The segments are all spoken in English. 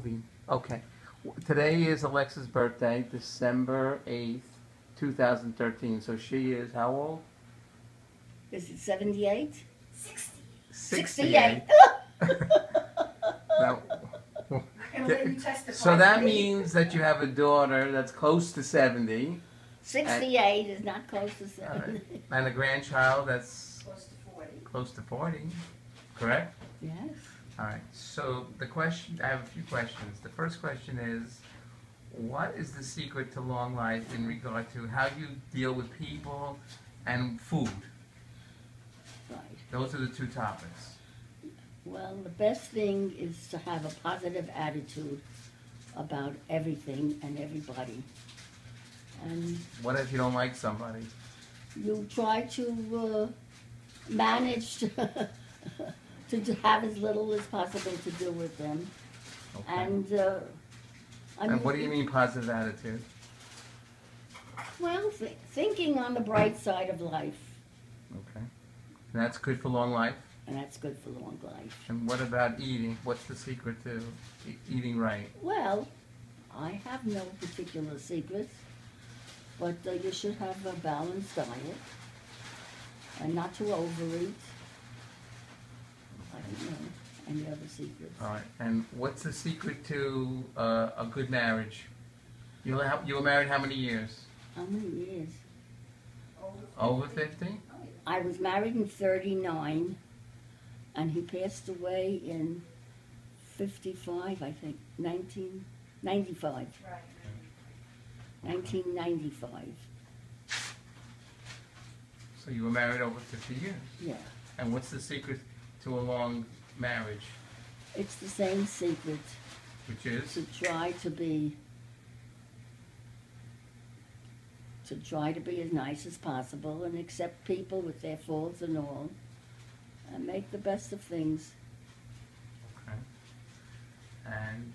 movie. Okay. Today is Alexa's birthday, December 8th, 2013. So she is how old? Is it 78? 60. 68. Now, I'm gonna let you testify. so that for me. means that you have a daughter that's close to 70 68 is not close to all 70. right, and a grandchild that's Close to 40. close to 40, correct? Yes. All right. So the question, I have a few questions. The first question is, what is the secret to long life in regard to how you deal with people and food? Right. Those are the two topics. Well, the best thing is to have a positive attitude about everything and everybody. And What if you don't like somebody? you try to manage to have as little as possible to do with them. Okay. And I And what do you mean positive attitude? Well, thinking on the bright side of life, Okay. And that's good for long life. and that's good for long life. And what about eating? What's the secret to eating right? Well, I have no particular secrets, but you should have a balanced diet and not to overeat. I don't know any other secrets. All right. And what's the secret to a good marriage? You were married how many years? How many years? Over 50? I was married in 39, and he passed away in 55, I think, 1995. Right. 1995, So you were married over 50 years. yeah. And what's the secret to a long marriage? It's the same secret, Which is? to try to be as nice as possible and accept people with their faults and all, and make the best of things. Okay. And,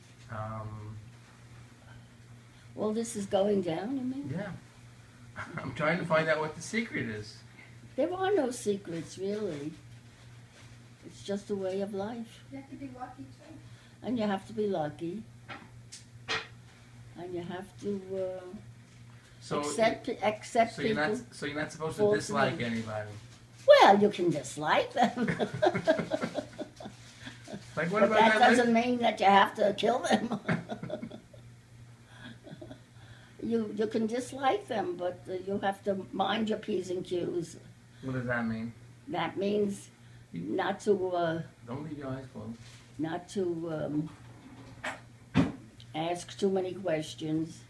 Well, this is going down, you mean? yeah. I'm trying to find out what the secret is. There are no secrets, really. It's just a way of life. You have to be lucky too. And you have to be lucky. And you have to So, accept so you're people. not, so you're not supposed to Faults dislike and- anybody. Well, you can dislike them. Like what But about that that? doesn't mean that you have to kill them. You can dislike them, but you have to mind your P's and Q's. What does that mean? That means not to Don't leave your eyes closed. ask too many questions.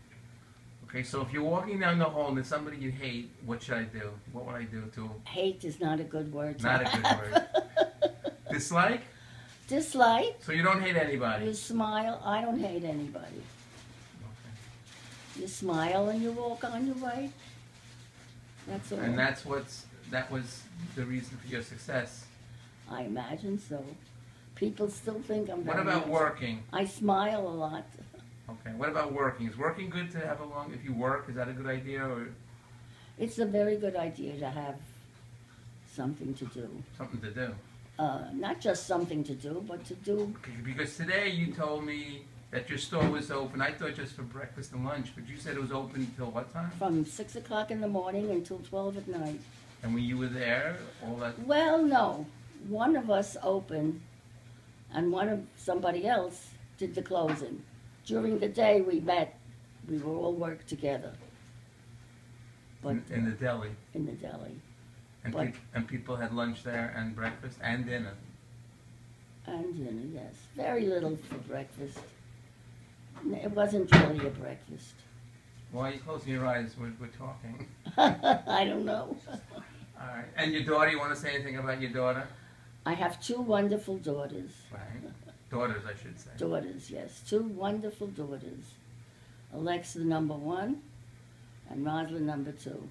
Okay, so if you're walking down the hall and there's somebody you hate, what should I do? What would I do to? Hate is not a good word. to Not a good have. word. Dislike? Dislike. So you don't hate anybody. You smile. I don't hate anybody. Okay. You smile and you walk on your way. That's all. And that was the reason for your success. I imagine so. People still think I'm What very about nice. working? I smile a lot. Okay. What about working? Is working good to have a long? If you work, is that a good idea or It's a very good idea to have something to do. something to do? Not just something to do, but to do. Because today you told me that your store was open. I thought just for breakfast and lunch, but you said it was open until what time? From 6 o'clock in the morning until 12 at night. And when you were there, all that. Well, no. One of us opened, and somebody else did the closing. During the day we met. We were all worked together. But In the deli. in the deli. And, But- and people had lunch there and breakfast and dinner. And dinner, yes. Very little for breakfast. It wasn't really a breakfast. Why are you closing your eyes? We're talking. I don't know. All right. And your daughter, you want to say anything about your daughter? I have two wonderful daughters. Right. Daughters, I should say. Daughters, yes. Two wonderful daughters. Alexa number 1 and Rosalind number 2.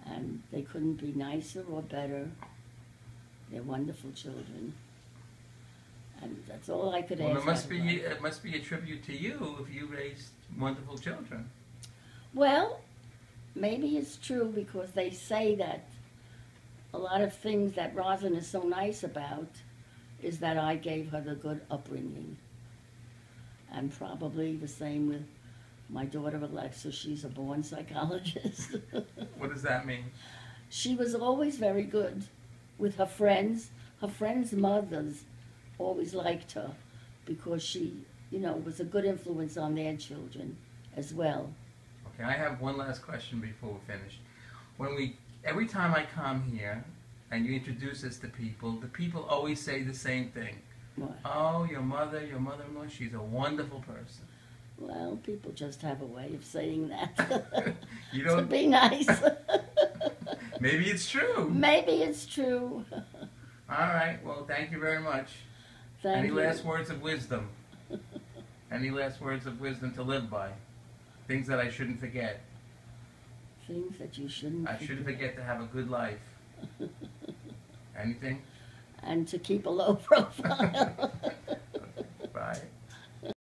And they couldn't be nicer or better. They're wonderful children. And that's all I could Well, ask. it must be a tribute to you if you raised wonderful children. Well, maybe it's true because they say that a lot of things that Rosalind is so nice about is that I gave her the good upbringing. And probably the same with my daughter Alexa. She's a born psychologist. What does that mean? She was always very good with her friends. Her friends' mothers always liked her because she, was a good influence on their children as well. Okay, I have one last question before we finish. Every time I come here and you introduce us to people, the people always say the same thing. What? Oh, your mother-in-law, she's a wonderful person. Well, people just have a way of saying that. You To don't. be nice. Maybe it's true. Maybe it's true. All right. Well, thank you very much. Thank Any you. last words of wisdom? Any last words of wisdom to live by? Things that I shouldn't forget. Things that you shouldn't I shouldn't forget to have a good life. Anything? And to keep a low profile.